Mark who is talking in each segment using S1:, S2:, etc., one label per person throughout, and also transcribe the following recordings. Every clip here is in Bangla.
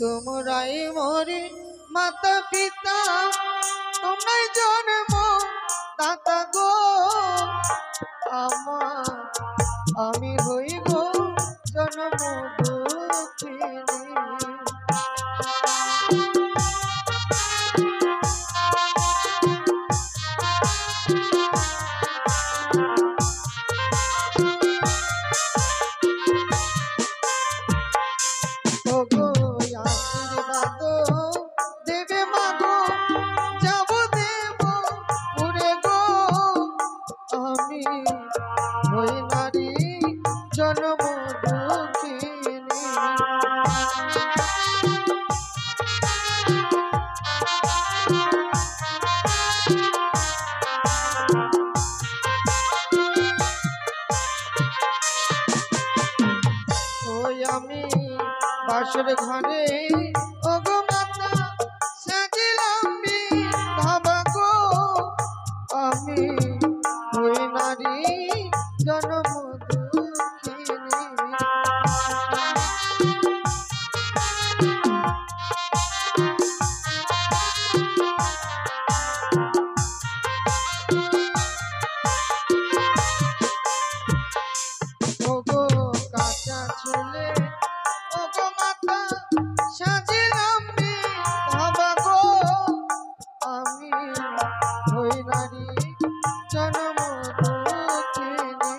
S1: তোমরাই মোরে মাতা পিতা, তোমরাই জন্ম দাতা গো আমার, আমি হই গো জন্ম দুঃখিনী। আমি বাসর ঘরে ওগো মাতা সাজিলাম বিধবা গো, আমি ওই নারী জন্ম দুঃখিনী। ওগো কাঁচা চুলে ওগো মাতা সাজিলাম বিধবা গো, আমি ওই নারী জন্ম দুঃখিনী।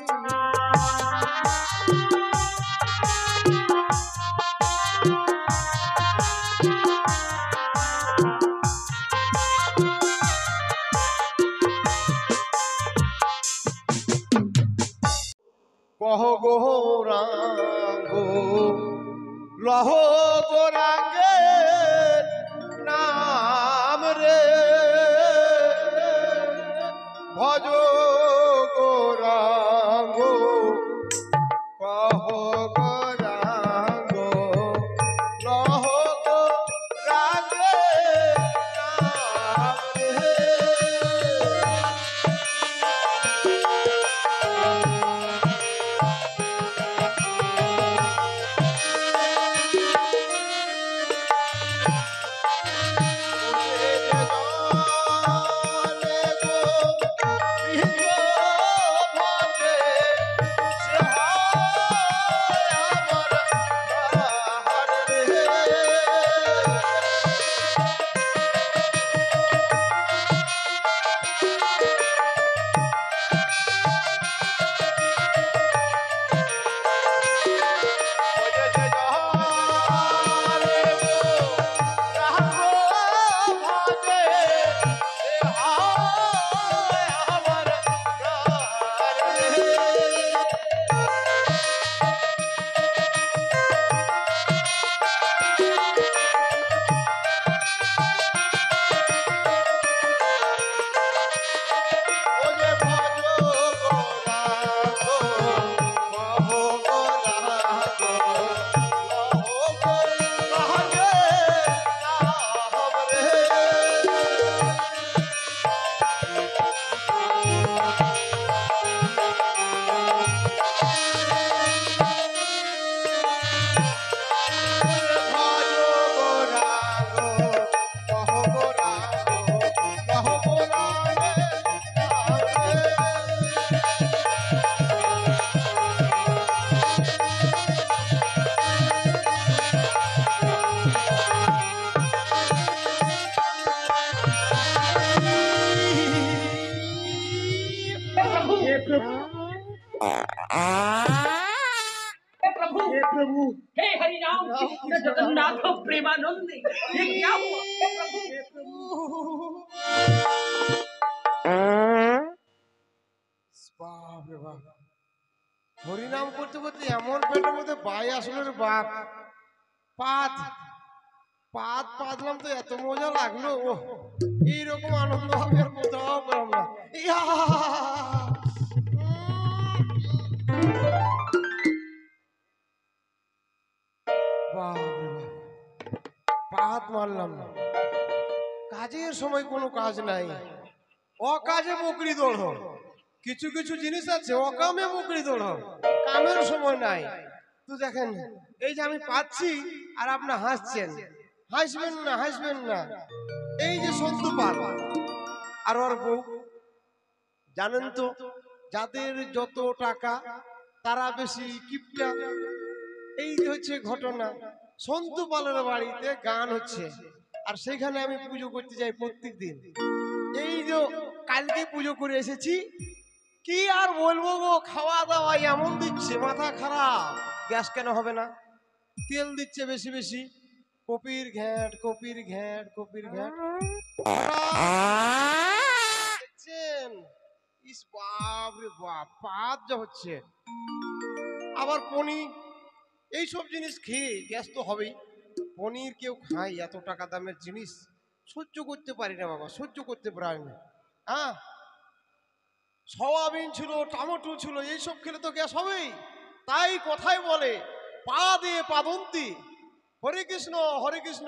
S2: কহ গৌরাঙ্গ লহ গৌরাঙ্গে নাম রে, ভজ গৌরাঙ্গ কহ গৌরাঙ্গ লহ গৌরাঙ্গে নাম রে।
S3: प्रभु हे हरि राम कृष्ण जगन्नाथ प्रेमानंद, ये क्या हुआ हे प्रभु?
S2: হরিনাম করতে করতে এমন পেটের মধ্যে বাই আসলো রে বাপ, পাত পাত পাতলাম তো এত মজা লাগলো, এইরকম আনন্দ হবে আর কোথাও পেলাম না। ইয়া পাত মারলাম না, কাজের সময় কোনো কাজ নাই, অকাজে বকরি দৌড়। কিছু কিছু জিনিস আছে অকামে বকরি দৌড়, কামের সময় নাই। তো দেখেন এই যে আমি পাচ্ছি আর আপনার হাসছেন, হাসবেন না হাসবেন না। এই যে সন্তু পাল আর ওর বউ, জানেন তো যাদের যত টাকা তারা বেশি কিপটা। এই যে হচ্ছে ঘটনা, সন্তু পালের বাড়িতে গান হচ্ছে আর সেখানে আমি পুজো করতে যাই প্রত্যেক দিন। এই যে কালকে পুজো করে এসেছি, কি আর বলবো গো, খাওয়া দাওয়া এমন দিচ্ছে মাথা খারাপ। গ্যাস কেন হবে না, তেল দিচ্ছে বেশি বেশি, কপির ঘ্যাট কপির ঘ্যাট কপির ঘ্যাট। দেখছেন, ইস বাপ রে বাপ, পাত যা হচ্ছে। আবার পনির, এইসব জিনিস খেয়ে গ্যাস তো হবেই। পনির কেউ খায় এত টাকা দামের জিনিস? সহ্য করতে পারি না বাবা, সহ্য করতে পারি না। হ্যাঁ, সয়াবিন ছিল, টমেটো ছিল, এইসব খেলে তো গ্যাস হবেই। তাই কথাই বলে পা দিয়ে পাদন্তি। হরে কৃষ্ণ হরে কৃষ্ণ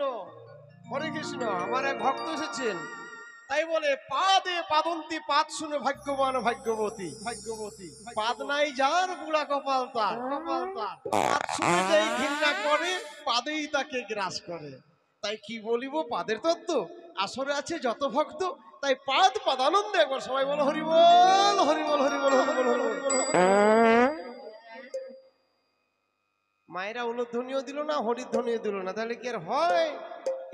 S2: হরে কৃষ্ণ। আমার এক ভক্ত এসেছেন, তাই বলে পা দিয়ে পাদন্তি, পাদ শুনে ভাগ্যবান ভাগ্যবতী ভাগ্যবতী। পাদ নাই যার বুড়া কপাল তার, কপাল তার। পাদ শুনে যেই ঘৃণা করে, পাদেই তাকে গ্রাস করে। তাই কি বলিব পাদের তত্ত্ব, আসরে আছে যত ভক্ত, তাই পাদ পাদানন্দে। একবার সবাই বলো হরি বল হরি বল হরি বল হরি বল হরি বল। মায়েরা উলুধ্বনিও দিল না, হরিধ্বনিও দিল না, তাহলে কি আর হয়?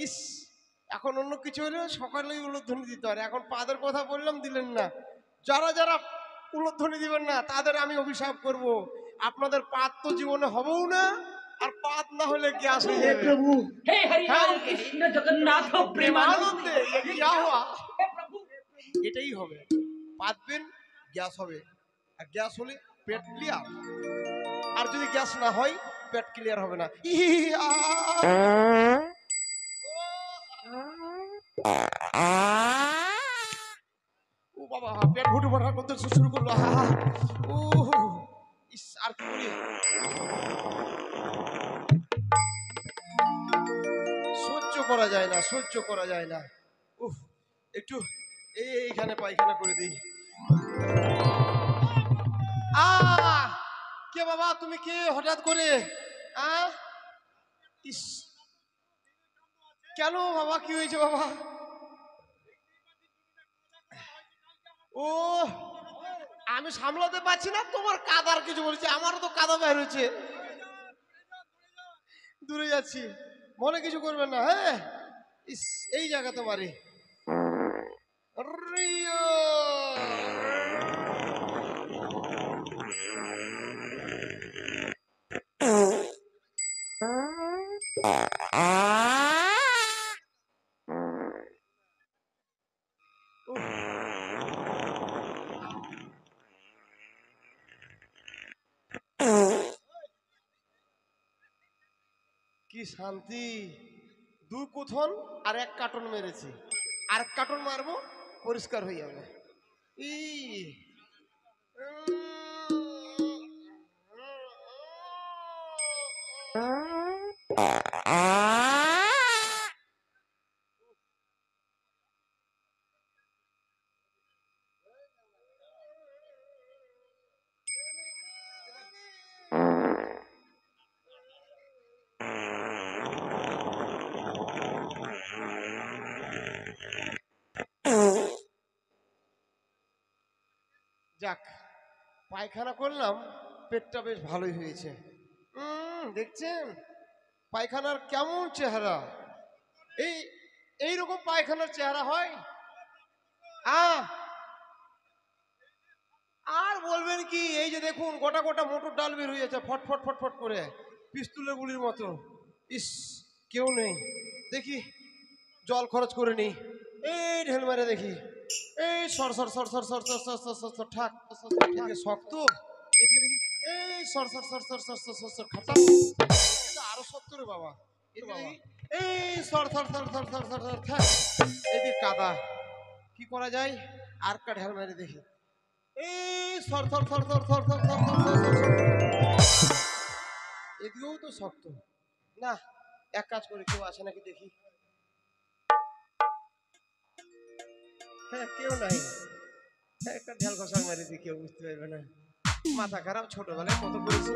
S2: ইস, এখন অন্য কিছু হলে সকালেই উলুধ্বনি দিতে হয়, এখন পাদের কথা বললাম দিলেন না। যারা যারা উলুধ্বনি দিবেন না তাদের আমি অভিশাপ করব, আপনাদের পাদ তো জীবনে হবেও না, আর পাদ না হলে গ্যাস হয়ে
S3: हे
S2: যাবে।
S3: प्रभु, हे हरि राम कृष्ण जगन्नाथ प्रेमानंद।
S2: প্রেমানন্দে এ কি হওয়া, এটাই হবে। পাদবেন, গ্যাস হবে, আর গ্যাস হলে পেট ক্লিয়ার। আর যদি গ্যাস না হয় পেট ক্লিয়ার হবে না। ও বাবা, পেট ফুটু ফাটা করতে শুরু করলো। ও ইস, আর কি বলি, সহ্য করা যায় না, সহ্য করা যায় না। উফ, একটু এইখানে পায়খানা করে দিই। কে বাবা, তুমি কে হঠাৎ করে? ইস, কেন বাবা, কি হয়েছে বাবা? ও, আমি সামলাতে পারছি না, তোমার কাদার কিছু বলছে, আমারও তো কাদা বের হয়েছে। দূরে যাচ্ছি, মনে কিছু করবেন না। হ্যাঁ, ইস, এই জায়গা তোমারই। কি শান্তি, দু কোথন আর এক কার্টন মেরেছি, আর এক কার্টন মারবো, পরিষ্কার হয়ে যাবে। ই যাক, পায়খানা করলাম, পেটটা বেশ ভালোই হয়েছে। দেখছেন পায়খানার কেমন চেহারা? এই এইরকম পায়খানার চেহারা হয়? আর বলবেন কি, এই যে দেখুন গোটা গোটা মোটর ডাল বের হয়ে যাচ্ছে, ফটফট ফটফট করে, পিস্তুলের গুলির মতো। ইস, কেউ নেই, দেখি জল খরচ করে নি। এই ঢেল মারে দেখি, এই সর সর সর সর সর সর সর সর সর সর ঠাক, এদিকে শক্ত, এদিকে দেখি, এই সর সর সর সর সর সর সর সর খাটা, আরো শক্ত রে বাবা। এই সর সর সর সর সর সর সর ঠাক, এদিকে কাদা। কি করা যায়, আর কা ঢেল মারে দেখি, এই সর সর সর সর সর সর সর সর সর সর সর। এদিকেও তো শক্ত না। এক কাজ করে, কেউ আসে নাকি দেখি। হ্যাঁ, কেউ নাই। একটা ঢেল ঘষা মারি দিই, কেউ বুঝতে পারবে না। মাথা খারাপ, ছোটবেলায় কত করেছি।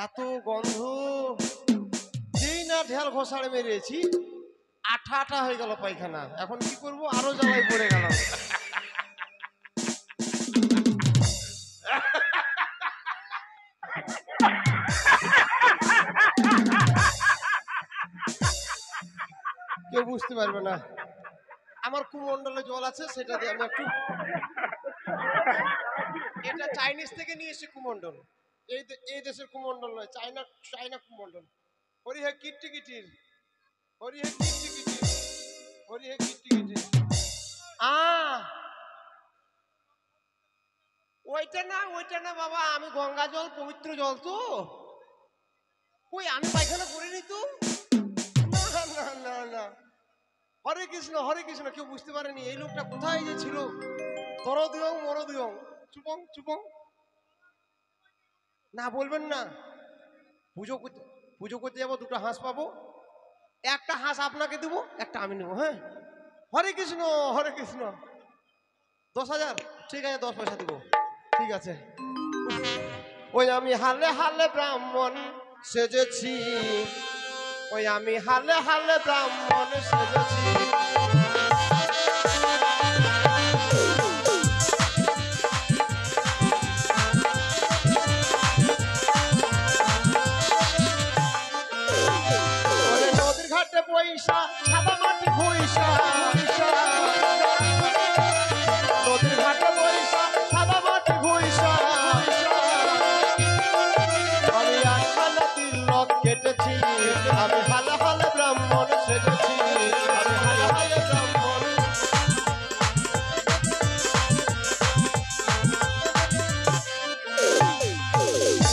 S2: এত গন্ধ, যেই না ঢেল ঘষাড়ে মেরেছি আঠা আঠা হয়ে গেল পায়খানা। এখন কি করব, আরো জ্বালায় পড়ে গেলাম। কেউ বুঝতে পারবে না। আমার কুমন্ডলে জল আছে, সেটা দিয়ে আমি একটু, এটা চাইনিজ থেকে নিয়ে এসে কুমন্ডল, এই দেশের কুমন্ডল নয়, চাইনা কুমন্ডল। হরি হে কিট্টি কিটির, হরি হে কিট্টি কিটির, হরি হে কিট্টি কিটির। ওইটা না বাবা, আমি গঙ্গা জল, পবিত্র জল তো। কই আমি পায়খানা করিনি তো। না না না না, হরে কৃষ্ণ হরে কৃষ্ণ। কেউ বুঝতে পারেনি এই লোকটা কোথায় যে ছিল। তরদিয়ং মরদিয়ং, চুপং চুপং। না বলবেন না। পুজো করতে যাবো, দুটো হাঁস পাবো, একটা হাঁস আপনাকে দেবো, একটা আমি নেবো। হ্যাঁ, হরে কৃষ্ণ হরে কৃষ্ণ। 10,000, ঠিক আছে, 10 পয়সা দেবো, ঠিক আছে। ওই আমি হালে হালে ব্রাহ্মণ সেজেছি, ওই আমি হালে হালে ব্রাহ্মণ সেজেছি। নদীর ঘাটে পয়সা, সাদা মাটি পয়সা, নদীর ঘাটে পয়সা, সাদা মাটি পয়সা। আমি একখানা তিলক কেটেছি, আমি হালে হালে ব্রাহ্মণ সেজেছি, আমি হালে হালে ব্রাহ্মণ।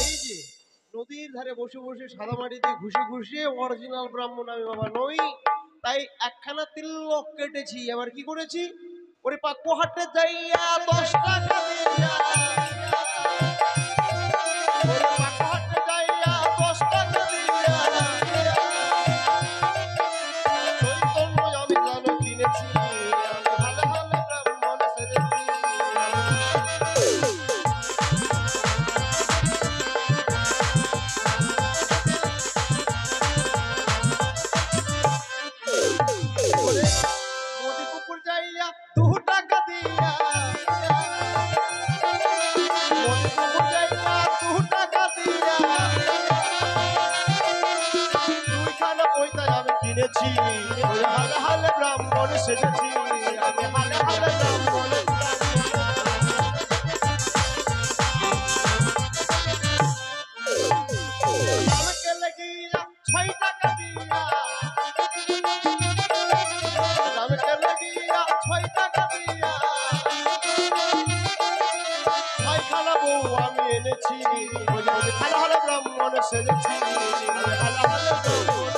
S2: এই যে নদীর ধারে বসে বসে সাদা মাটিতে ঘুষে ঘুষে অরিজিনাল ব্রাহ্মণ আমি বাবা নই, তাই একখানা তিলক কেটেছি। এবার কি করেছি, ওরে পাকো হাটে যাইয়া 10 টাকা দিয়া, ওরে পাকো হাটে যাইয়া 10 টাকা দিয়া, চৈতন্য আমি জানো কিনেছি, আমি হালে হালে ব্রাহ্মণ সেজেছি। নদী পুকুর যাইয়া 2 টাকা দিয়া, নদী পুকুর যাইয়া 2 টাকা দিয়া, 2খানা পয়সা আমি কিনেছি, ওই হালে হালে ব্রাহ্মণ সেজেছি, আমি হালে হালে ব্রাহ্মণ। আমাকে লেগিয়া 6 টাকা দিয়া, আমাকে লেগিয়া 6 টাকা দিয়া, 6খানা বউ আমি এনেছি, ওই আমি হালে হালে ব্রাহ্মণ সেজেছি, আমি হালে হালে ব্রাহ্মণ।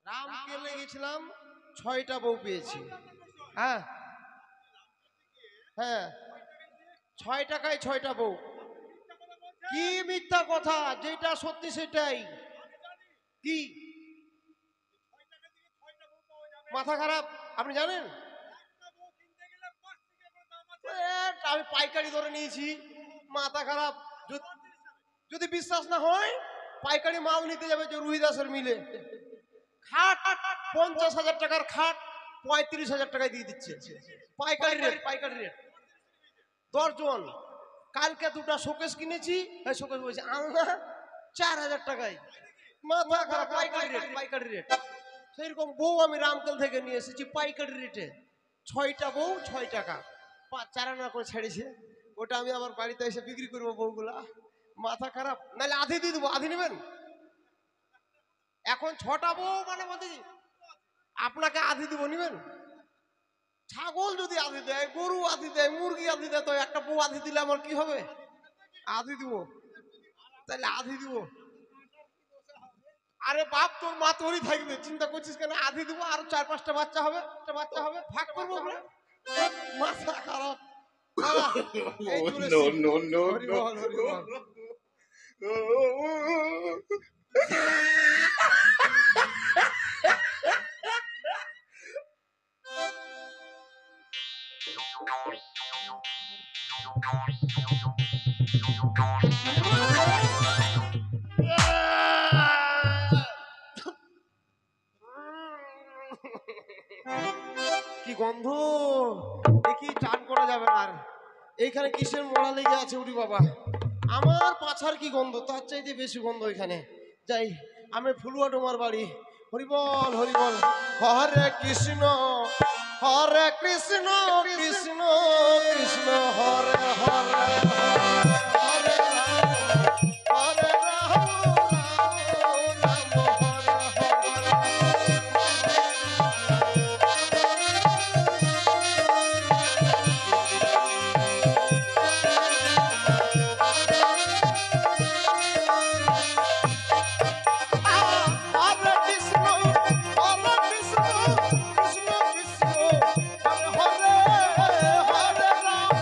S2: রামকে লেগেছিলাম, 6টা বউ পেয়েছি। হ্যাঁ হ্যাঁ, 6 টাকায় 6টা বউ। কি মিথ্যা কথা, যেটা সত্যি সেটাই। কি মাথা খারাপ, আপনি জানেন? আমি পাইকারি ধরে নিয়েছি, মাথা খারাপ। যদি বিশ্বাস না হয়, পাইকারি মাল নিতে যাবে যে রুহিদাসের মিলে, খাট 50,000 টাকার খাট 35,000 টাকায় দিয়ে দিচ্ছে, পাইকারি রেট, পাইকারি রেট। 10 জন। কালকে 2টা শোকেস কিনেছি, শোকেস বলছে আলনা 4,000 টাকায়। মাথা খারাপ, পাইকারি রেট, পাইকারি রেট। সেইরকম বউ আমি রামকেল থেকে নিয়ে এসেছি পাইকারি রেটে, 6টা বউ 6 টাকা, 4 আনা করে ছেড়েছে। ওটা আমি আবার বাড়িতে এসে বিক্রি করবো বউগুলা। মাথা খারাপ, নাহলে আধি দিয়ে দেবো। আধি নেবেন? এখন 6টা বউ মানে বলতে আপনাকে আধি দিব, নিবেন? ছাগল যদি আধি দেয়, গরু আধি দেয়, মুরগি আধি দেয়, তো একটা বউ আধি দিলে আমার কি হবে? আধি দিব, তাহলে আধি দিব। আরে বাপ তোর মা তোরই থাকবে, চিন্তা করছিস কেন? আধি দেবো, আর 4-5টা বাচ্চা হবে, ভাগ করবো আমরা। মাথা খারাপ। এই চলেছি। হরি বল, হরি বল। কি গন্ধ, দেখি টান করা যাবে না আর। এইখানে কিসের মোড়া লেগে আছে উড়ি বাবা, আমার পাছার কি গন্ধ, তার চাইতে বেশি গন্ধ এখানে। যাই, আমি ফুলুয়া ডোমার বাড়ি। হরি বল, হরি বল। হরে কৃষ্ণ কৃষ্ণ কৃষ্ণ কৃষ্ণ হরে হরে হরে হরে রাম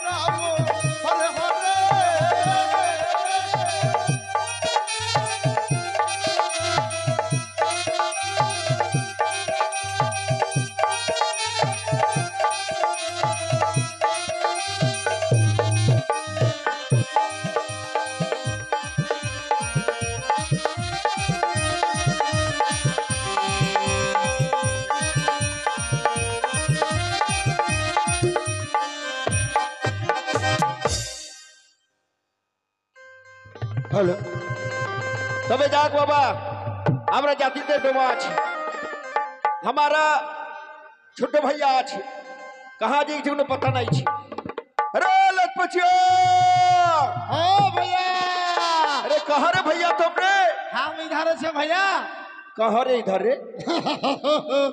S2: রাম হরে
S4: হ্যালো, তবে যাক বাবা, আমরা জাতিতে দেওয়া আছি। हमारा छोटे भैया আছে, कहाँ जाइए उन्हें पता नहीं छी। अरे लखपतिया,
S1: हाँ भैया,
S4: अरे कहाँ रे भैया तुमने?
S1: हम इधर से भैया।
S4: कहाँ रे इधर रे?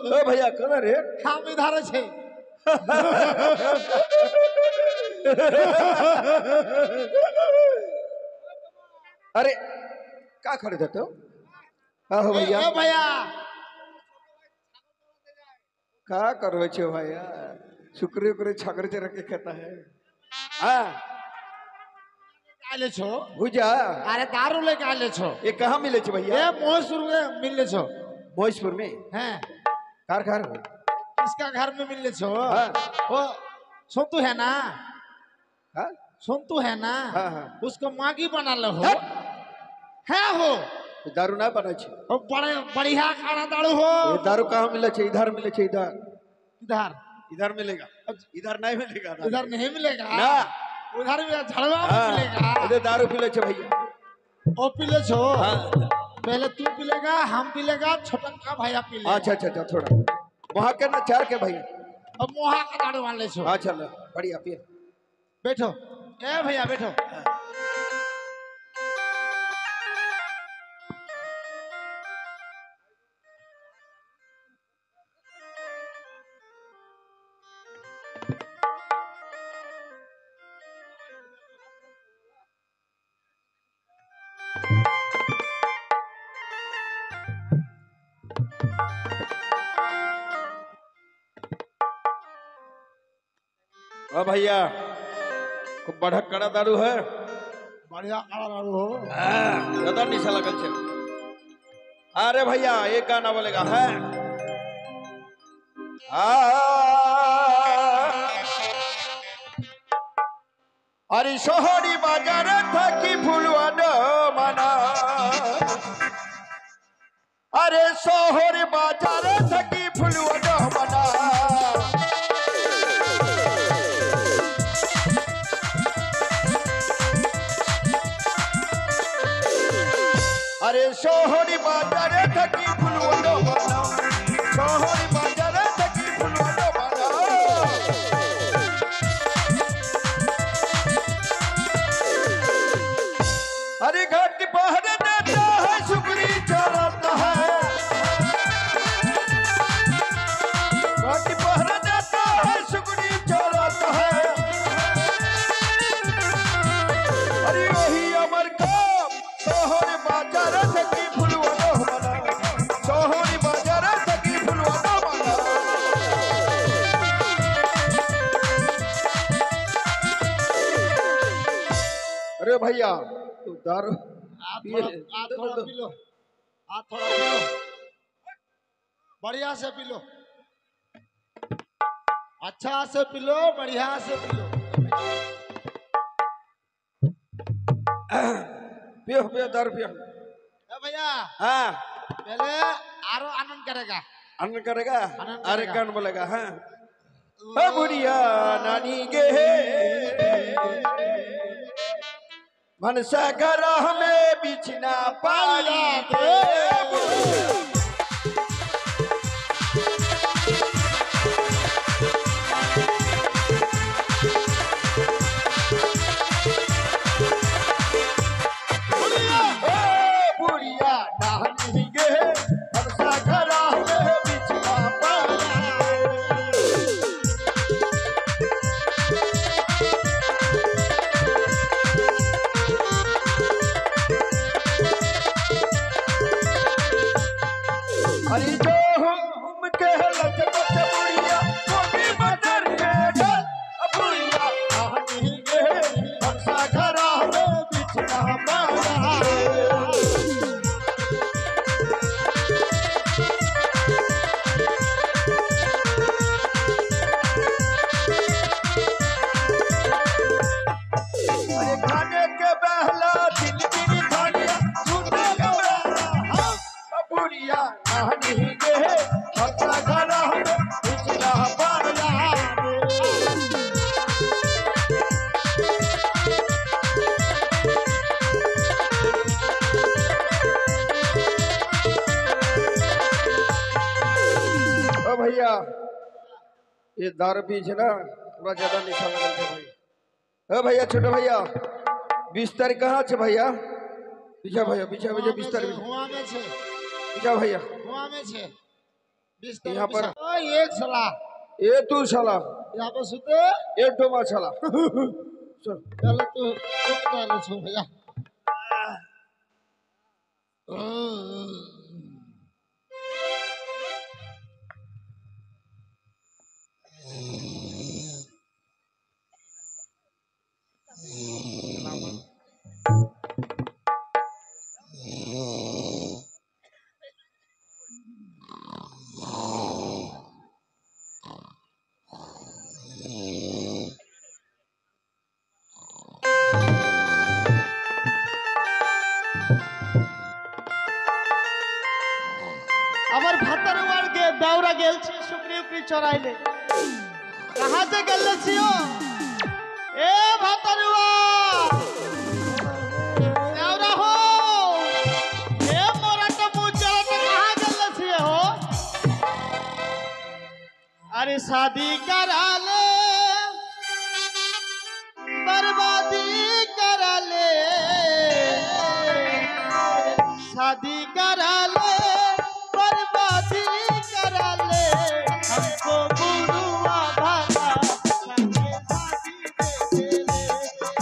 S4: ओ भैया कहाँ रे?
S1: हम इधर से।
S4: अरे क्या खड़े थे तो? हाँ भैया,
S1: ए भैया,
S4: क्या कर रहे छे भैया? शुक्र करे छागर चे रख के खाता है। हाँ
S1: आले छो
S4: भुजा,
S1: अरे दारू लेके आले छो।
S4: ये कहाँ मिले छे भैया?
S1: ये मोहसुर में मिलने छो।
S4: भोजपुर में?
S1: हैं,
S4: कार कार
S1: इसका घर में मिलने छो।
S4: हाँ।
S1: वो सोतू है ना,
S4: हाँ
S1: सोतू है ना,
S4: हाँ हाँ।
S1: उसको मागी बना लो हो।
S4: हट।
S1: है हो,
S4: दारू ना बना छे।
S1: वो बड़े बढ़िया खाना दारू हो।
S4: ये दारू कहाँ मिले छे? इधर मिले छे, इधर
S1: इधर
S4: इधर मिलेगा, इधर नहीं मिलेगा दारू।
S1: इधर नहीं मिलेगा
S4: ना,
S1: उधर भी झड़वा में
S4: हाँ
S1: मिलेगा।
S4: इधर दारू पीले छे भैया।
S1: वो पीले छो,
S4: हाँ
S1: पहले तू पीलेगा, हम पीलेगा, छोटा का भैया पीलेगा।
S4: अच्छा अच्छा अच्छा, थोड़ा वहाँ के ना चार के भैया।
S1: अब मोहा का दारू मान ले छो।
S4: अच्छा लो, बढ़िया पिए।
S1: बैठो, ए भैया बैठो।
S4: हाँ भैया, खूब बढ़ा कड़ा दारू है।
S1: बढ़िया काला दारू हो।
S4: ज्यादा निशा लगल छे। अरे भैया एक गाना बोलेगा है। अरे शहरी बाजार थकी फुलवा न मना, अरे शहरी बाजार थकी फुलवा न मना, अरे शहरी बाजारे थकी फुलवनो बना, शहरी बाजारे थकी फुलवनो बना। अरे घाट पहर देता है, सुगरी चराता है, भैया तू दारू
S1: आ थोड़ा पी लो, आ थोड़ा पी लो, बढ़िया से पी लो, अच्छा से पी लो, बढ़िया से पी लो।
S4: पियो पियो दारू पियो।
S1: भैया
S4: हाँ
S1: पहले आरो आनंद करेगा,
S4: आनंद करेगा।
S1: आनंद
S4: अरे
S1: करेगा।
S4: कौन बोलेगा? हाँ बुढ़िया नानी गे मनसा घर हमें बिछना पाली दे। बुढ़िया नानी गे मनसा घर हमें बिछना पाली अरे जो हम के लचपच बुढ़िया कोनी मदर के डर बुढ़िया कहानी गे मनसा घरा में बिछना पाया। अरे खाने के बहला दिल दिल खानिया झूठे के बहला बुढ़िया कहानी गे मनसा घरा में बिछना पाया। ओ भैया ये दारू पी छे ना थोड़ा ज्यादा निशा लगल छे भाई। ओ भैया छोटे भैया बिस्तर कहाँ छे भैया? पीछा भैया पीछा भैया बिस्तर
S1: हुआ में छे,
S4: पीछा भैया
S1: हुआ में छे बिस्तर
S4: यहाँ पर-
S1: ओ एक सला
S4: ए तू साला
S1: यहाँ पे सुते
S4: ए टोमा साला सुन
S1: पहले तू पहले छो भैया।
S5: আমার ভাতার ওয়ার গে দাউরা গেলছি শুকরি উকরি চড়াইলে कहाँ से गल छियो ए भातरुआ दाउरा हो ए मोरा तो मुंह चलत कहाँ गल छियो हो अरे शादी करा ले बर्बादी करा ले शादी करा ले बर्बादी करा ले हमको गुरुआ भागा संगे शादी दे दे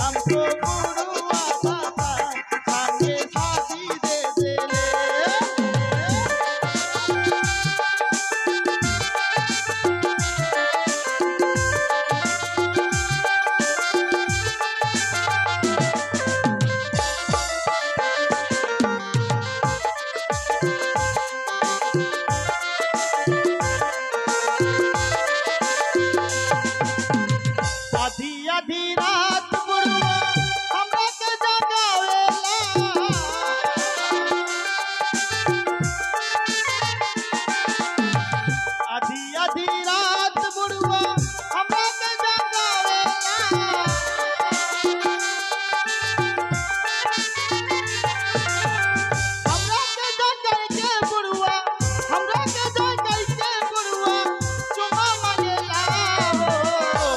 S5: हमको गुरुआ भागा संगे शादी दे दे आधी आधी रात बुढ़वा हमरा के जगावेला आधी आधी रात बुढ़वा हमरा के जगावेला हमरा के जगाई के बुढ़वा हमरा के जगाई के बुढ़वा चुमा मांगेला हो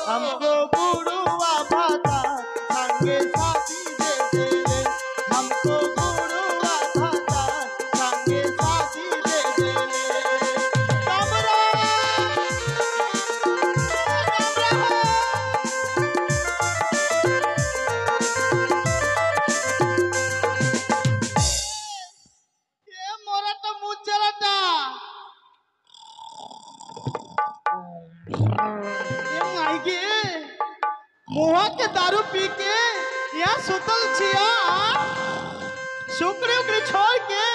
S5: हमको गुरुआ भाता संगे शादी दे दे हमको गुरुआ भाता संगे शादी दे दे कमरा ये मोरा तो मुचलता ये माई के मुहा के दारू पी के यहाँ सुतल छिया शुक्र उक्र छोड़ के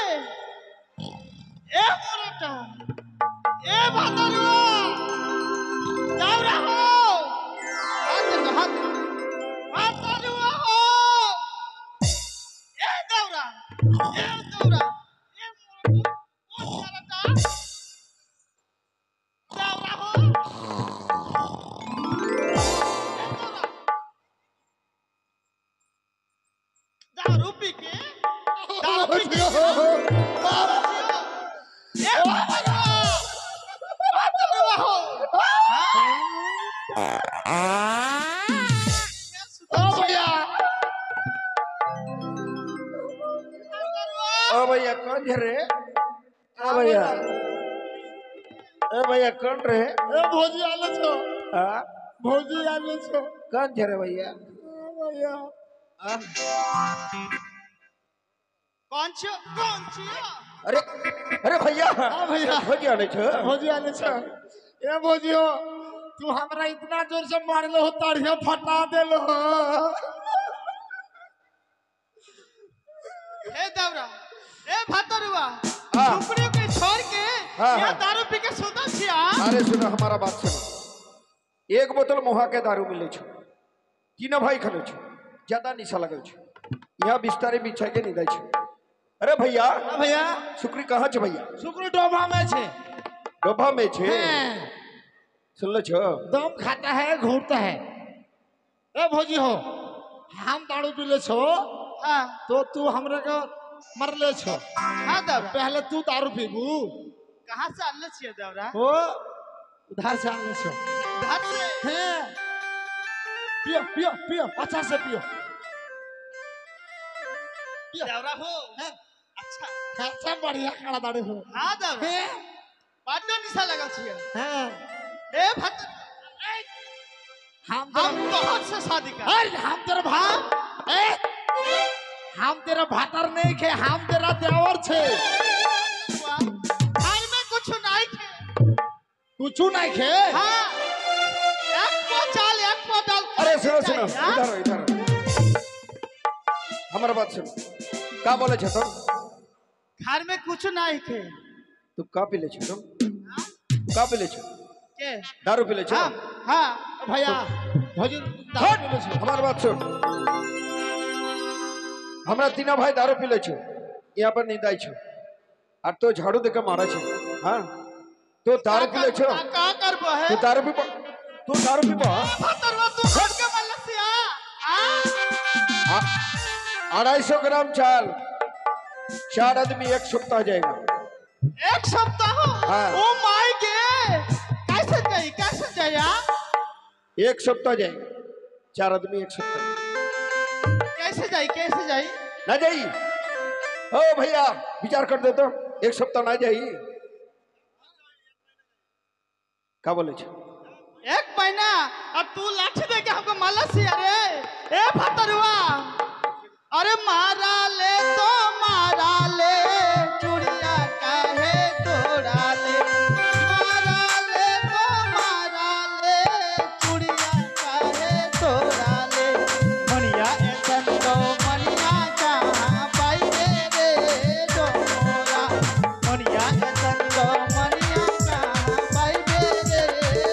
S5: ए मोरटा ए भातरुआ दावरा हो हाथ भातरुआ हो ए दावरा ए मोरटा ओ मोरटा दावरा हो दारू पी के
S4: ओ भैया कौन है रे? ओ भैया, ए भैया कौन रे?
S1: भौजी आले छो,
S4: हाँ
S1: भौजी आले छो।
S4: कौन है रे भैया?
S1: भैया
S4: हाँ?
S5: कौन छियो
S4: अरे अरे भैया,
S1: हाँ भैया।
S4: भौजी आले छो।
S1: भौजी आले छो। ए भौजी हो, तू हमरा इतना जोर से मारलो हो, ताड़िया फटा देलो हो।
S5: ए दावरा ए भातरुआ
S4: हाँ।
S5: शुक्रिया के छोड़ के
S4: हाँ,
S5: यहाँ
S4: हाँ।
S5: दारू पी के सुतल छिया
S4: अरे सुनो हमारा बात सुनो। एक बोतल मुहा के दारू मिले छो, तीनों भाई खले छो, ज्यादा निशा लगल छो, यहाँ बिस्तारे बिछा के निदाई छो। अरे भैया,
S1: हाँ भैया,
S4: शुक्री कहाँ छे भैया?
S1: शुक्र डोभा में छे।
S4: डोभा में छे।
S1: हैं,
S4: सुन लो छो।
S1: दम खाता है, घूरता है। ए भौजी हो, हम दारू पी ले छो,
S5: हाँ
S1: तो तू हमरा को मर ले छो।
S5: हाँ दावरा
S1: पहले तू दारू पीबू,
S5: कहाँ से आनले छिया दावरा
S1: हो उधार से आने छो।
S5: घर से
S1: हैं, पियो पियो पियो, अच्छा से पियो।
S5: दावरा हो अच्छा
S1: अच्छा बढ़िया खाना दारू हो।
S5: हाँ दावरा
S1: हैं,
S5: बड्ड निशा लगल छिया
S1: हैं,
S5: ए भात
S1: हम
S5: हम
S1: तेरा
S5: बहुत से शादी का
S1: अरे हम तेरा भाई, ए, हम तेरा भातर नहीं खे, हम तेरा देवर छे।
S5: घर में कुछ नहीं थे
S1: कुछू नहीं खे।
S5: हाँ एक को चाल एक को डाल
S4: अरे सुनो सुनो, इधर इधर हमारा बात सुनो। का बोले छे तुम?
S5: घर में कुछ नहीं थे
S4: तू का पी ले छे तुम? का पी ले छे?
S5: के
S4: दारू पी ले छे?
S5: हाँ हाँ
S1: भैया भौजी दारू पी ले छो।
S4: हमार बात सुन। हमरा तीनों भाई दारू पी ले छो, यहाँ पर निदाई छो, और तो झाड़ू देके मारा छे। हाँ तो दारू पी ले छो,
S5: का करबो है
S4: तू दारू पी, तू दारू पी बा।
S5: भातरवा तू हट के मलसिया
S4: 250 ग्राम चाल, 4 आदमी एक सप्ताह जाएगा।
S5: एक सप्ताह
S4: हाँ।
S5: ओ माय गे कैसे जाए
S4: एक सप्ताह जाएगा, 4 आदमी एक सप्ताह।
S5: कैसे जाई
S4: ना जाई ओ भैया, विचार कर दे तो, एक सप्ताह ना जाई। का बोले छे?
S5: एक महीना अब तू लाठी दे के हमको मलसिया रे ए भातरवा अरे मारा ले तो मारा ले चुड़िया काहे तोड़ा ले मारा ले तो मारा ले चुड़िया काहे तोड़ा ले मनिया ऐसन तो मनिया कहाँ पाई रे जो मोरा मनिया ऐसन तो मनिया कहाँ पाई रे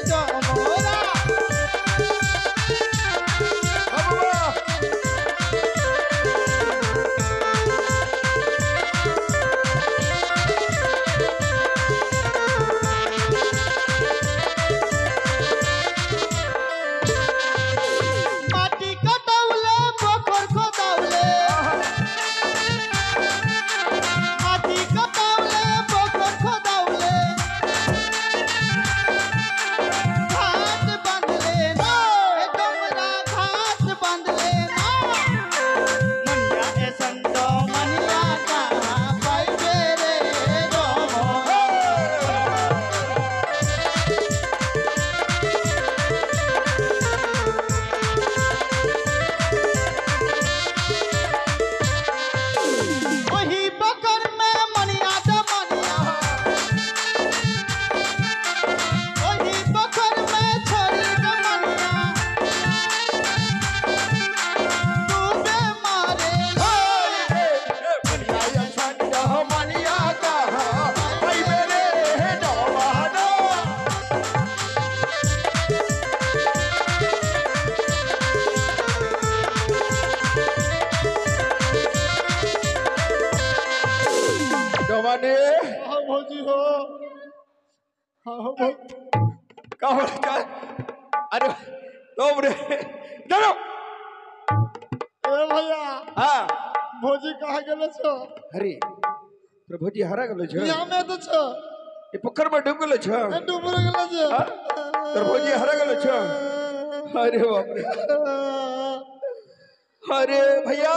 S5: जो मोरा
S4: बाबा
S1: भौजी हो हाँ
S4: का हो का अरे तुम रे चलो
S1: ए भैया
S4: हाँ
S1: भौजी कहाँ गेलो छो
S4: अरे तोर भौजी हरा गेलो छ
S1: यहाँ में तो छो
S4: ये पोखर में डूब गेलो छ
S1: ए डूब गेलो छो
S4: हाँ? तोर भौजी हरा गेलो छ अरे बाप रे अरे भैया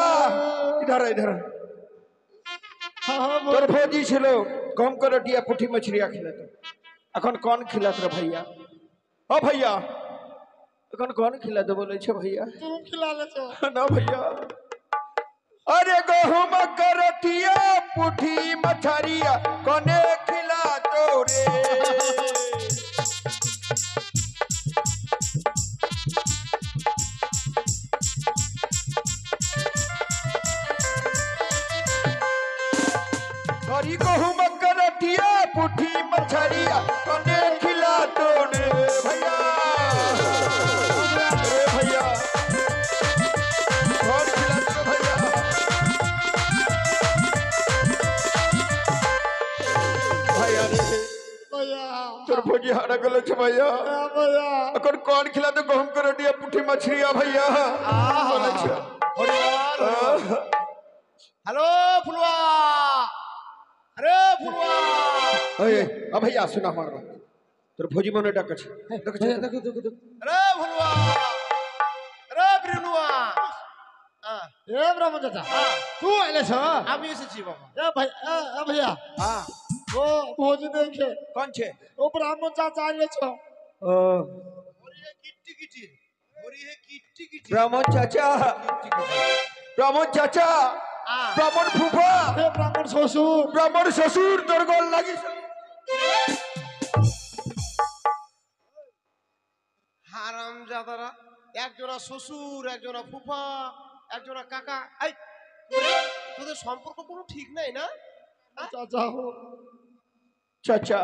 S4: इधर इधर
S1: हाँ
S4: তোর ভোজি ছিল গম করে টিয়া পুঁটি মাছরিয়া খিলাত এখন কোন খিলাত রে ভাইয়া ও ভাইয়া এখন কোন খিলাত বলেছে ভাইয়া
S1: तुम खिला ले छो
S4: না ভাইয়া আরে গহম করটিয়া পুঁটি মাছরিয়া কোনে খিলাত রে हरी गहूम करटिया पुठी मछरिया कने खिला तोड़े भैया रे भैया और खिला तो भैया भैया रे
S1: भैया
S4: तोर भोजी हारा गलो छ भैया
S1: भैया
S4: अकन कौन खिला तो गहूम करटिया पुठी मछरिया भैया बोले छ
S2: हेलो फुलवा अरे फुलवा
S4: अरे अब भैया सुना हमार बात तोर भोजी मने डाक छ देख
S2: अरे फुलवा अरे ब्रिनुआ
S1: ए ब्रह्म चाचा तू आले छो
S2: আমি এসেছি বাবা
S1: ए भाई ए भैया
S4: हां
S1: वो भौजी देखे
S4: कौन छे
S1: ओ ब्राह्मण चाचा आले छो
S4: ओ
S2: ওরে কিট্টি কিটি ওরে কিট্টি কিটি
S4: ब्राह्मण चाचा ब्राह्मण चाचा ब्राह्मण फूफा
S1: ए ब्राह्मण শ্বশুর
S4: ब्राह्मण ससुर तोर गोल लागी
S2: হারামজাদারা একজনা শ্বশুর একজনা ফুফা একজনা কাকা এই তোদের সম্পর্ক কোনো ঠিক নাই না
S1: चाचा हो
S4: चाचा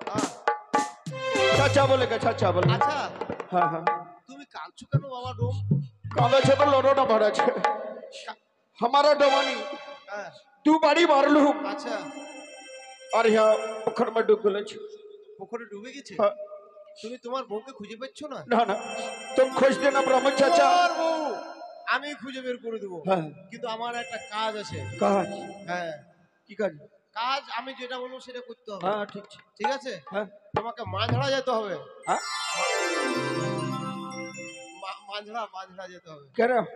S2: হ্যাঁ।
S4: चाचा बोलेगा चाचा बोले
S2: আচ্ছা
S4: हाँ हाँ
S2: তুমি কাঁদছো কেন বাবা ডোম
S4: काले छे तो लोडोटा भरा छे हमारा डोमानी
S2: হ্যাঁ
S4: तू बाड़ी मारलू
S2: আচ্ছা
S4: और यहाँ पोखर में डूब गले छे
S2: পুকুরে ডুবে গেছে
S4: हाँ,
S2: তুমি তোমার বউকে খুঁজে পাচ্ছ না
S4: ना ना तुम खोज देना ब्राह्मण चाचा
S2: তোমার বউ আমি খুঁজে বের করে দেবো
S4: हाँ
S2: কিন্তু আমার একটা কাজ আছে
S4: कहा
S2: হ্যাঁ
S4: की काज
S2: কাজ আমি যেটা বলবো সেটা করতে হবে
S4: हाँ ठीक छे
S2: ঠিক আছে
S4: हाँ
S2: তোমাকে মাঝড়া যেতে হবে
S4: हाँ
S2: মাঝড়া যেতে হবে
S4: कह रहे हो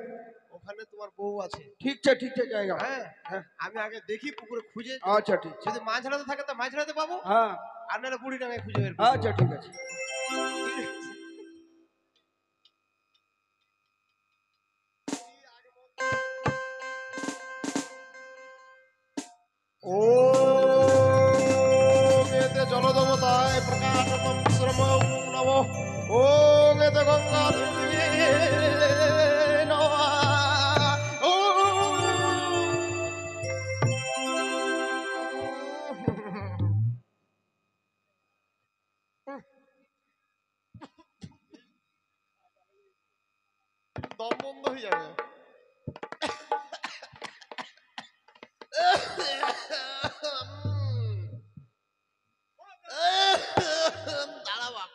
S2: ওখানে তোমার বউ আছে
S4: ठीक छे जाएगा
S2: হ্যাঁ
S4: हाँ
S2: আমি আগে দেখি পুকুরে খুঁজে
S4: अच्छा ठीक छे
S2: যদি মাঝড়াতে থাকে তো মাঝড়াতে পাবো
S4: हाँ
S2: আর নাহলে বুড়ি ডাঙায় খুঁজে বের করবো।
S4: अच्छा ठीक है
S2: ওম এতে জলদেবতায় প্রকাশমম শ্রমং নমঃ ওম এতে গঙ্গা দেবী নমঃ দম বন্ধ হয়ে যাবে দাঁড়া বাপ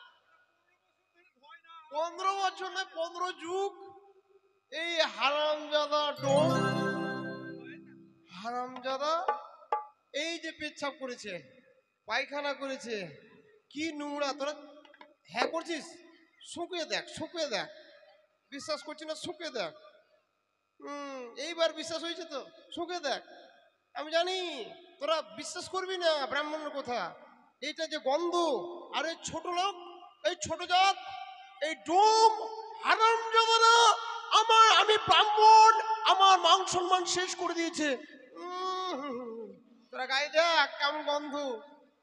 S2: 15 বছর নয় 15 যুগ এই হারামজাদা ডোম হারামজাদা এই যে পেচ্ছাপ করেছে পায়খানা করেছে কি নোংরা তোরা হ্যাঁ করছিস শুকিয়ে দেখ বিশ্বাস করছি না শুকিয়ে দেখ এইবার বিশ্বাস হয়েছে তো শুকিয়ে দেখ আমি জানি তোরা বিশ্বাস করবি না ব্রাহ্মণের কথা এইটা যে গন্ধ আর এই ছোট লোক এই ছোট জাত এই ডোম হারামজাদারা আমি ব্রাহ্মণ আমার মান সম্মান শেষ করে দিয়েছে তোরা গায়ে দেখ কেমন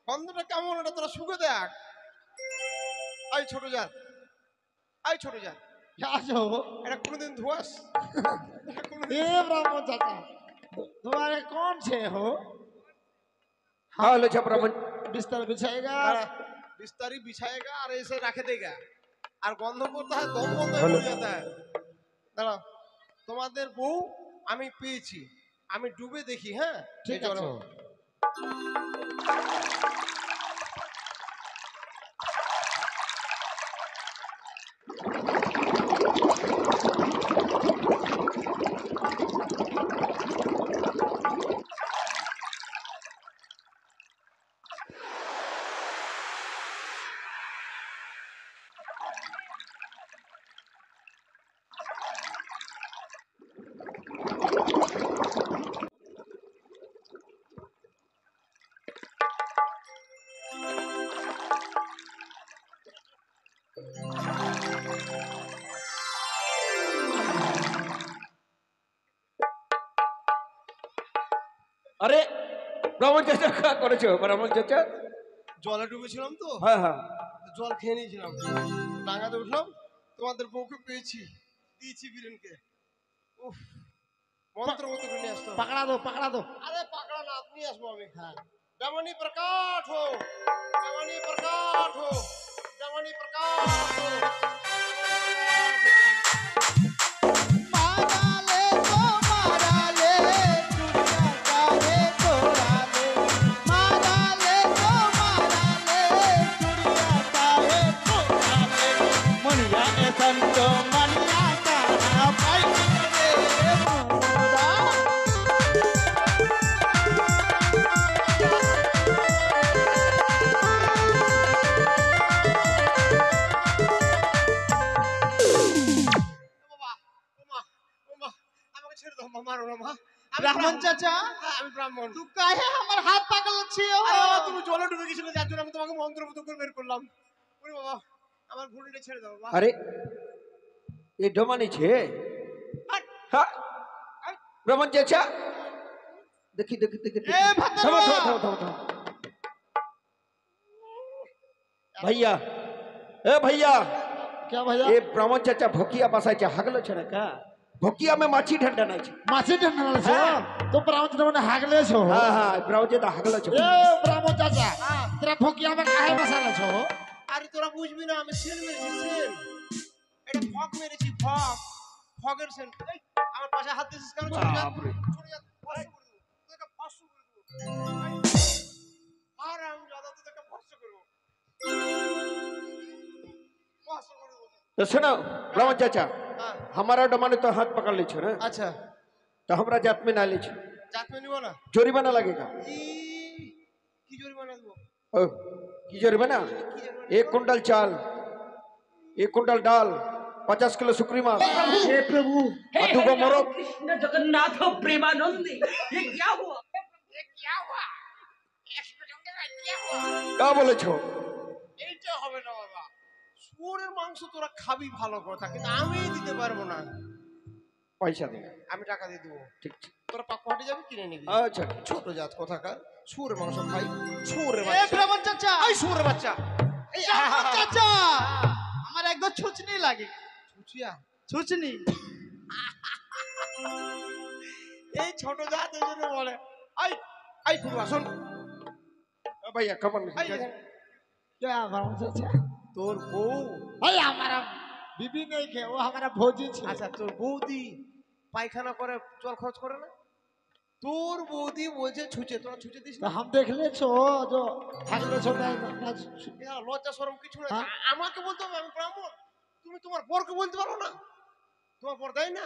S2: গন্ধটা কেমন এটা তোরা শুকে দেখ এই ছোট জাত
S1: क्या जो
S2: এটা কোনোদিন ধোয়াস
S1: ए ब्राह्मण चाचा तुम्हारे कौन से हो
S4: हाँ ले छे ब्राह्मण
S1: बिस्तर बिछाएगा
S2: बिस्तारी बिछाएगा और ऐसे रख देगा और गंध करता है दम बंद हो जाता है दाঁড়াও তোমাদের বউ আমি পেয়েছি আমি ডুবে দেখি হ্যাঁ
S1: ठीक है
S4: আরে ব্রাহ্মণ চাচা কা করেছো ব্রাহ্মণ চাচা?
S2: জলে ডুবেছিলাম তো,
S4: হ্যাঁ হ্যাঁ।
S2: জল খেয়ে নিয়েছিলাম, ডাঙাতে উঠলাম, তোমাদের বউকে পেয়েছি, দিয়েছি বীরেনকে। উফ, মন্ত্র মতো করে নিয়ে আসতো।
S1: पकड़ा दो पकड़ा दो।
S2: আরে পাকড়া না, নিয়ে আসবো আমি। হ্যাঁ, রমণী প্রকাশ হো, রমণী প্রকাশ হো, রমণী প্রকাশ হো।
S5: মারালে তো মারালে চুড়িয়া কাহে তোড়ালে মারালে তো মারালে চুড়িয়া কাহে তোড়ালে মনিয়া এসন তো মনিয়া কাহা পাই রে মোরা
S2: বাবা, ওমা, ওমা, আমাকে ছেড়ে দাও মা, মারো না মা। আমি
S5: ব্রাহ্মণ চাচা
S2: হ্যাঁ, আমি ব্রাহ্মণ।
S5: তু কাহে আমার হাত পাগলাচ্ছি
S2: আরে বাবা, তুমি জলে ডুবে গেছিলে, যার জন্য আমি তোমাকে মন্ত্রমুগ্ধ করে বের করলাম। ওরে বাবা, আমার ঘুড়িটা ছেড়ে দাও বাবা।
S4: আরে এ ডোমানি ছে হ্যাঁ ব্রাহ্মণ চাচা দেখি দেখি দেখি দেখি।
S5: এ
S4: থামো,
S5: ভাতারুয়া
S4: থামো, থামো, থামো, থামো। भैया ए भैया
S1: क्या भैया?
S4: ये ब्राह्मण चाचा भोकिया बसायचे हागलो छे का भोकिया में माछी ठंडा नाही छे
S1: माछी ढंढल छो तो ब्राह्मण चाचा ने हागले छो।
S4: हां हां ब्राह्मण चाचा हागलो छे
S1: ए ब्राह्मण चाचा तेरा भोकिया में काहे बसाले छो?
S2: আরে তোরা বুঝবি না, আমি সেন মেরেছি, সেন। এটা ফক মেরেছি, ফক, ফকের সেন। এই, আমার পাশে হাত দিছিস কেন? ছুটে যা,
S4: বাপরে।
S2: ছুটে যা, ফস করে দেবো, তোকে ফস করে দেবো। আর আমি দাদা তোকে ফস করবো, ফস করে দেবো।
S4: तो सुनो ब्राह्मण चाचा
S2: হ্যাঁ,
S4: हमारा डमाने तो हाथ पकड़ ले छे ना
S2: আচ্ছা,
S4: तो हमरा जात में ना ले छे
S2: জাত में নিব না।
S4: जोरीमाना लगेगा
S2: কি জরিমানা দেবো?
S4: ओ की जोरीमाना
S2: কি জরিমানা?
S4: 1 कुंटल चाल 1 कुंटल दाल 50 किलो सुकरी मांस
S1: हे प्रभु
S3: हे
S4: अतुको
S3: हरि
S4: मरो।
S3: राम कृष्ण जगन्नाथ प्रेमानंदी ये क्या हुआ?
S4: का बोले छो
S2: এইটা হবে না বাবা। শুয়োরের মাংস তোরা খাবি ভালো কথা, কিন্তু আমি দিতে পারবো না।
S4: पैसा दे
S2: আমি টাকা দিয়ে দেবো,
S4: ठीक ठीक
S2: তোরা পাকুয়াটি যাবি কিনে নিবি।
S4: अच्छा
S2: ছোট জাত কোথাকার, শুয়োরের মাংস খাই, শুয়োরের
S5: এ
S2: বাচ্চা,
S5: ব্রাহ্মণ চাচা
S2: এই শুয়োরের বাচ্চা, এই
S5: ব্রাহ্মণ চাচা আমার একদম ছুচনি লাগে
S2: ছুচিয়া,
S5: ছুচনি
S2: এই ছোট জাত এই জন্য বলে। এই এই খুড়ু আসুন,
S4: भैया खबर
S2: এই
S4: नहीं
S2: দেখেন,
S1: क्या ब्राह्मण चाचा?
S2: তোর বউ,
S1: भाई हमारा बीबी नहीं खे वो हमारा भौजी छे।
S2: আচ্ছা তোর বৌদি পায়খানা করে জল খরচ করে না? তোর বৌদি বলছে ছুচে, তোরা ছুচে দিস
S1: तो
S2: না?
S1: हम देख ले छो जो हागले छो ना
S2: এরা লজ্জা শরম কিছু না।
S1: হ্যাঁ।
S2: আমাকে বলতে হবে আমি ব্রাহ্মণ, তুমি তোমার বরকে বলতে পারো না? তোমার বর দেয় না?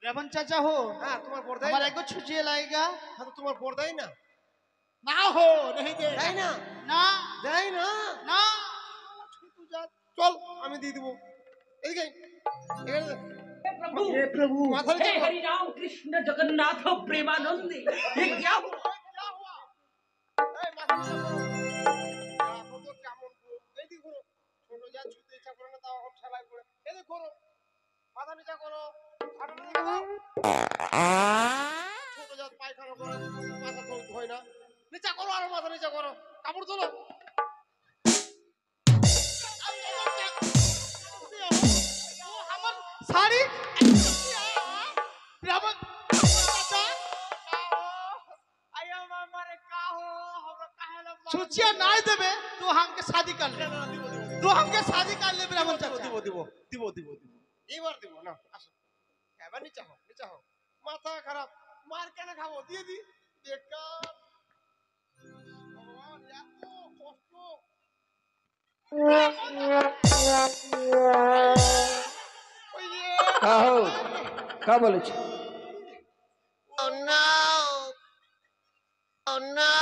S5: ব্রাহ্মণ চাচা হো
S2: হ্যাঁ, তোমার বর দেয়
S5: আমার
S2: না?
S5: একদম ছুচিয়ে লাগেগা
S2: হ্যাঁ, তো তোমার বর দেয় না?
S1: ना हो नहीं दे
S2: দেয় না?
S5: না
S2: দেয় না?
S5: না
S2: ছোট জাত, চল আমি দিয়ে দিব। এদিকে আয়, এখানে দে।
S3: हे प्रभु
S2: माथा
S3: हे
S2: नीचे करो।
S3: हरि राम कृष्ण जगन्नाथ प्रेमानंदी ये क्या हुआ?
S2: এই মাথা নিচে করো। এখন তো কেমন বউ। এইদিকে করো। ছোট জাত ছুতে ইচ্ছা করে না, তাও এখন ঠেলায় পড়ে। এদিকে করো। মাথা নিচে করো। হাঁটু নিচে করো। ছোট জাত পায়খানা করে, মাথা ধোয় না। নিচে করো, আরো মাথা নিচে করো। কাপড় তোলো।
S5: আমার শাড়ি ব্রাহ্মণ চাচা छुचिया नहीं देवे तो हमके शादी कर ले तो हमके शादी कर ले ब्राह्मण चाचा
S2: দিব দিব দিব দিব দিব এবার দিব না, আসো। এবার নিচে হও, নিচে হও। মাথা খারাপ, মার কেন খাবো, দিয়ে দি। বেকার।
S4: কা বলেছে?
S2: Oh no! Oh no!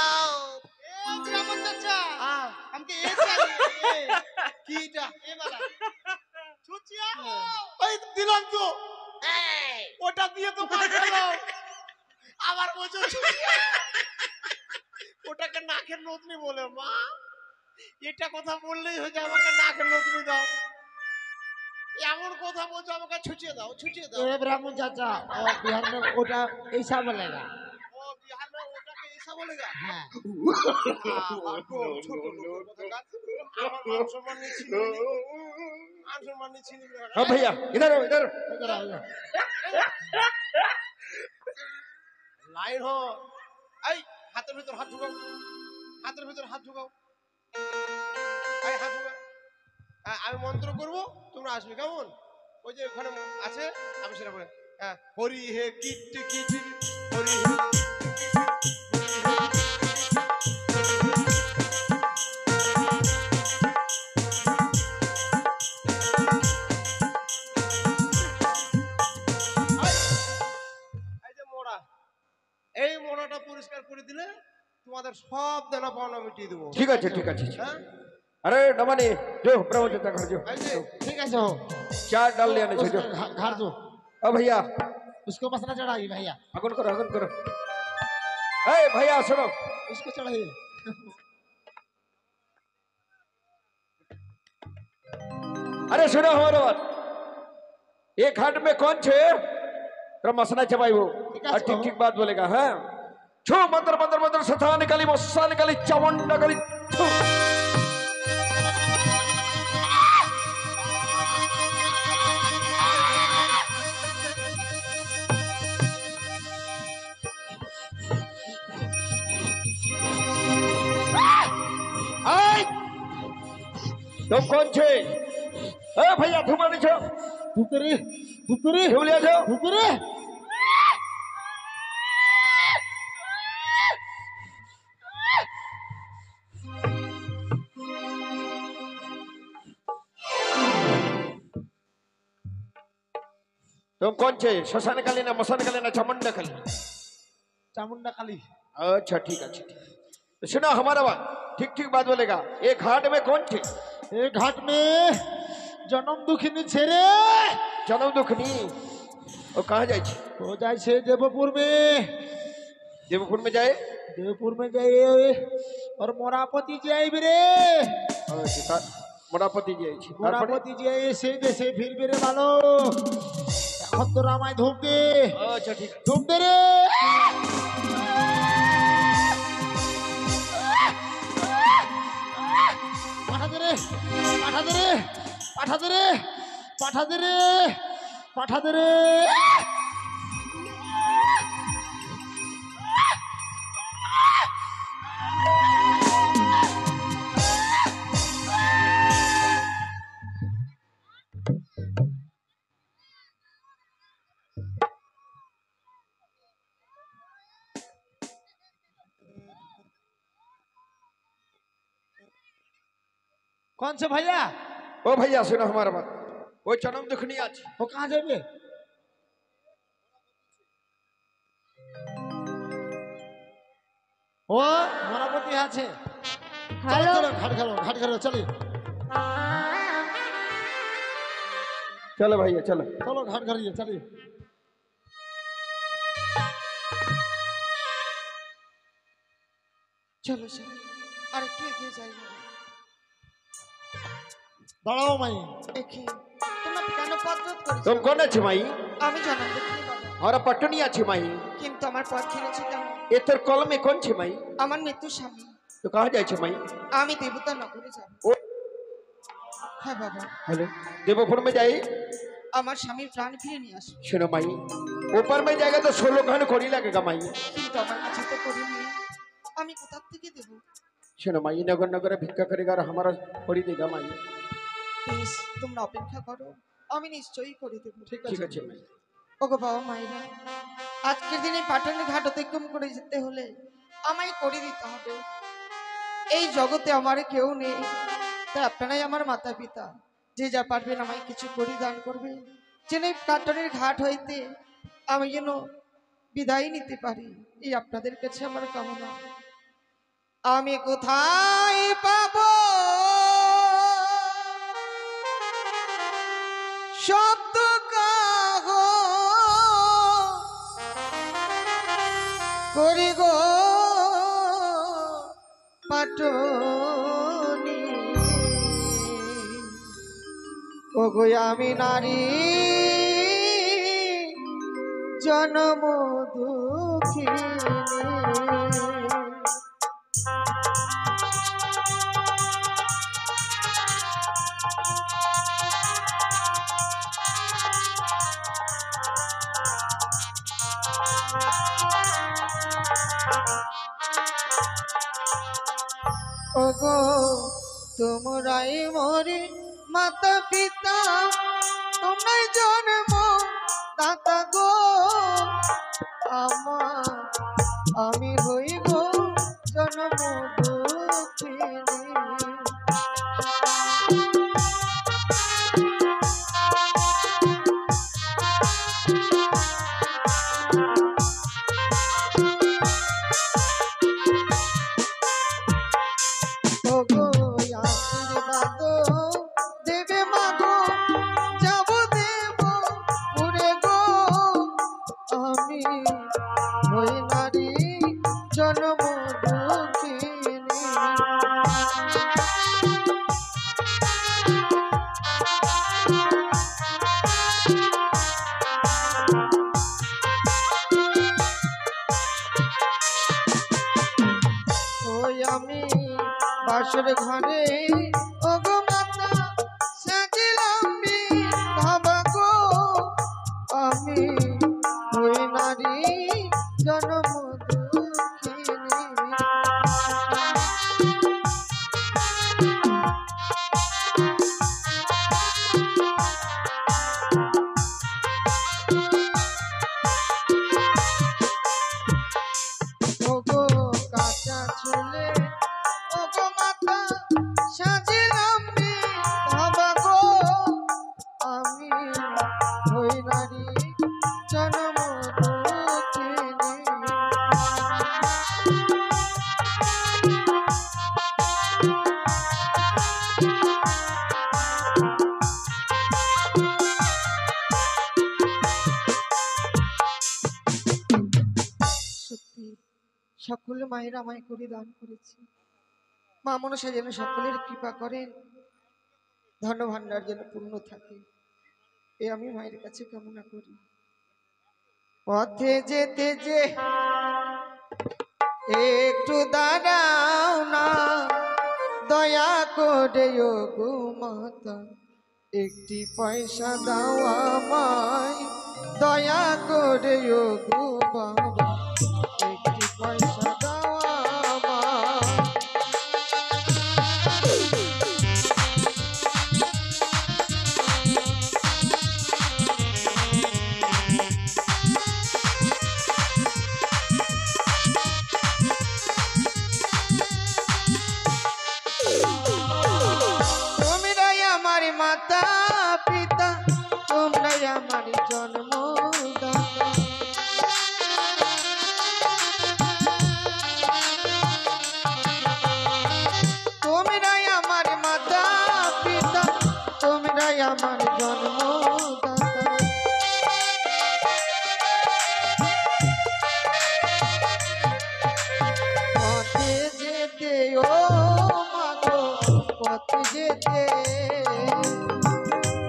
S5: ए ब्राह्मण चाचा
S2: हाँ,
S5: हमके ये चाहिए
S2: कीटा।
S5: ये वाला छुचिया हो
S2: ওই দিলাম তো। ওটা দিয়ে তো কাজ হলো। আবার বলছো ছুটিয়া। ওটাকে নাকের নথনি বলে মা। এটা কথা বললেই হয়ে যায় আমাকে নাকের নথনি দাও। এমন কথা বলছো আমাকে ছুচিয়ে দাও, ছুচিয়ে দাও।
S1: ए ब्राह्मण चाचा और बिहार में ओटा ऐसा बोलेगा।
S2: ও বিহার में ওটাকে ऐसा बोलेगा।
S1: हाँ
S2: ছোট লোকের কথা কাজ। আমার মান সম্মান নিচ্ছি না। মান সম্মান নিচ্ছি না।
S4: हाँ भैया इधर हो इधर।
S1: इधर आओ इधर।
S2: লাইন হ। এই হাতের ভিতর হাত ঢুকাও। হাতের ভিতর হাত ঢুকাও। এই হাত ঢুকাও। আমি মন্ত্র করব তোমরা আসবে কেমন? ওই যে ওখানে আছে আমি সেটা বলে হ্যাঁ হরি হে কিট কিট হরি হে এই যে মোড়া এই মোড়াটা পরিষ্কার করে দিলে তোমাদের সব দেনা পাওনা মিটিয়ে দেবো।
S4: ठीक है ठीक है।
S2: হ্যাঁ
S4: अरे नमने जो ब्राह्मण चाचा घर जो
S2: এই যে
S1: ठीक है सो
S4: चार डाल ले आने जो।
S1: घर दो
S4: अब भैया
S1: उसको मसला चढ़ाइए भैया
S4: अगन करो। ए भैया सुनो।
S1: उसको चढ़ाइए
S4: अरे सुनो हमारे बात। एक घाट में कौन छे? तेरा मसना चबाई वो और ठीक ठीक बात बोलेगा। हाँ छू मंत्र मंत्र मंत्र सथा निकाली मस्सा निकाली चामुंडा निकाली छू। तुम कौन छे? ए भैया तुम्हारे छो
S1: भूकरे भूकरे
S4: क्यों लिया छो?
S1: भूकरे
S4: तुम कौन छे? श्मशान काली ना मसान काली ना चामुंडा काली?
S1: चामुंडा काली
S4: अच्छा ठीक है तो सुनो हमारा बात ठीक ठीक बात बोलेगा। एक घाट में कौन थे?
S1: एक घाट में जन्म दुखिनी छेरे
S4: जन्म दुखनी वो कहाँ जाए छे?
S1: हो जाए छे देवपुर में
S4: देवपुर में जाए
S1: देवपुर में जाए और मोरापति जाए रे
S4: मोड़ापति जाए छे।
S1: मोरापति जाए से देशे फिर बेरे ভালো এখন তো রামায় ধূপ দে
S4: अच्छा ठीक है।
S1: ধূপ দে রে পাঠা দে রে পাঠা দে রে পাঠা দে রে পাঠা দে রে পাঠা দে রে कौन से भैया
S4: ओ भैया सुनो हमारा बात। वो जन्म दुखनी आज
S1: वो कहाँ जाए ও মোরাপতি আছে চলো চলো ঘাট খেলো চলি
S4: चलो भैया चलो।
S1: চলো ঘাট খেলিয়ে চলি
S5: চলো চলো আর একটু এগিয়ে যাই
S1: দাঁড়াও মাই
S5: দেখি তোমরা কেন পথ রোধ করেছো?
S4: तुम कौन अच्छे माई?
S5: আমি জানাম দেখিনি বাবা,
S4: हमारा पटनी अच्छे माई।
S5: কিন্তু আমার পথ খেলেছে কেন?
S4: ये तेर कल में कौन छे माई?
S5: আমার মৃত্যু স্বামী,
S4: तो कहाँ जाए छे माई?
S5: আমি দেবতা নগরে যাব।
S4: ओ
S5: হ্যাঁ বাবা,
S4: हेलो देवपुर में जाए
S5: আমার স্বামীর প্রাণ ফিরে নিয়ে আসবে,
S4: सुनो माई ऊपर में जाएगा तो 16 घन कोड़ी लगेगा माई।
S5: কিন্তু আমার কাছে তো করিনি, আমি কোথা থেকে দেব?
S4: सुनो माई नगर नगर भिक्षा करेगा और हमारा कोड़ी देगा माई।
S5: প্লিজ তোমরা অপেক্ষা করো, আমি নিশ্চয়ই করে দেব।
S4: ठीक है माई।
S5: ওগো বাবা মায়েরা, আজকের দিনে পাটনের ঘাট অতিক্রম করে যেতে হলে আমায় করে দিতে হবে। এই জগতে আমার কেউ নেই, তাই আপনারাই আমার মাতা পিতা, যে যা পারবেন আমায় কিছু করে দান করবে, যেন এই পাটনের ঘাট হইতে
S2: আমি যেন বিদায় নিতে পারি, এই আপনাদের কাছে আমার কামনা। আমি কোথায় পাবো শব্দ কাহ করি গো পাটনি, ওগো আমি নারী জনম দুঃখিনী। ওগো তোমরাই মরে মাতা পিতা, তোমরাই জন্ম দাতা গো আমার, আমি হই গো জন্ম দুঃখিনী। ওগো আশীর্বাদ দেবে মাগো, যাব দেব পুরে গো, আমি হই নারী জন্ম দুঃখিনী। ওই আমি বাসর ঘরে ওগো মাতা সাজিলাম ভাবা গো, আমি ওই নারী জন্ম দুঃখিনী। ওগো কাঁচা চুলে ওগো মাতা সাজিলাম ভাবা গো, আমি হই নারী জন্ম দুঃখিনী। সত্যি সকল মায়েরা আমায় করে দান করেছে, মা মনসা যেন সকলের কৃপা করেন, ধন ভাণ্ডার যেন পূর্ণ থাকে, এ আমি মায়ের কাছে কামনা করি। পথে যেতে যে একটু দাঁড়াও না, দয়া করে গো মাতা একটি পয়সা দাও আমায়, দয়া করে গো বাবা একটি পয়সা দাও আমায়। তোমরাই আমার মাতা পিতা, তোমরাই আমার জন্মদাতা, তোমরাই আমার মাতা পিতা, তোমরাই আমার জন্মদাতা। পথে যেতে ও মাগো পথে যেতে,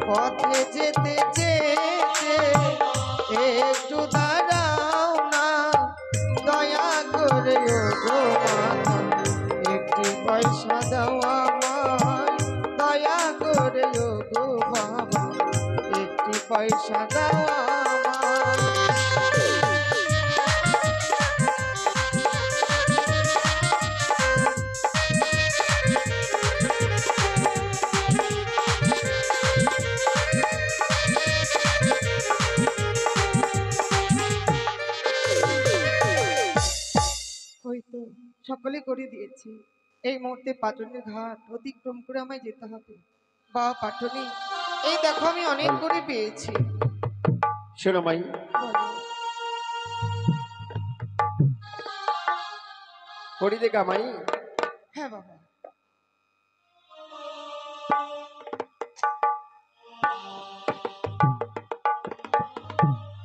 S2: পথে যেতে যেতে একটু দাঁড়াও না, দয়া করে ও গো মাতা একটি পয়সা দাও আমায়, দয়া করে ও গো বাবা একটি পয়সা দাও আমায়। হয়তো সকলে করে দিয়েছি, এই মুহূর্তে পাটনের ঘাট অতিক্রম করে আমায় যেতে হবে। বা পাটনি, এই দেখো আমি অনেক করে পেয়েছি।
S4: শোনো মাই,
S2: বলো।
S4: করি দেখা মাই
S5: হ্যাঁ বাবা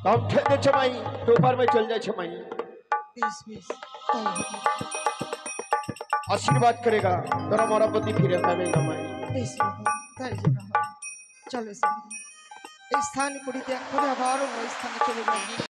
S4: कम ठेके छमाई दोपहर में चल जाए छमाई
S5: বেশ বেশ তাই হবে।
S4: आशीर्वाद करेगा तोरा मोरा पति फिरे पावे ना माई
S5: বেশ বাবা তাই যেন হয়। চলো স্বামী এই স্থান পরিত্যাগ করে আবারও ওই স্থানে চলে যাবো।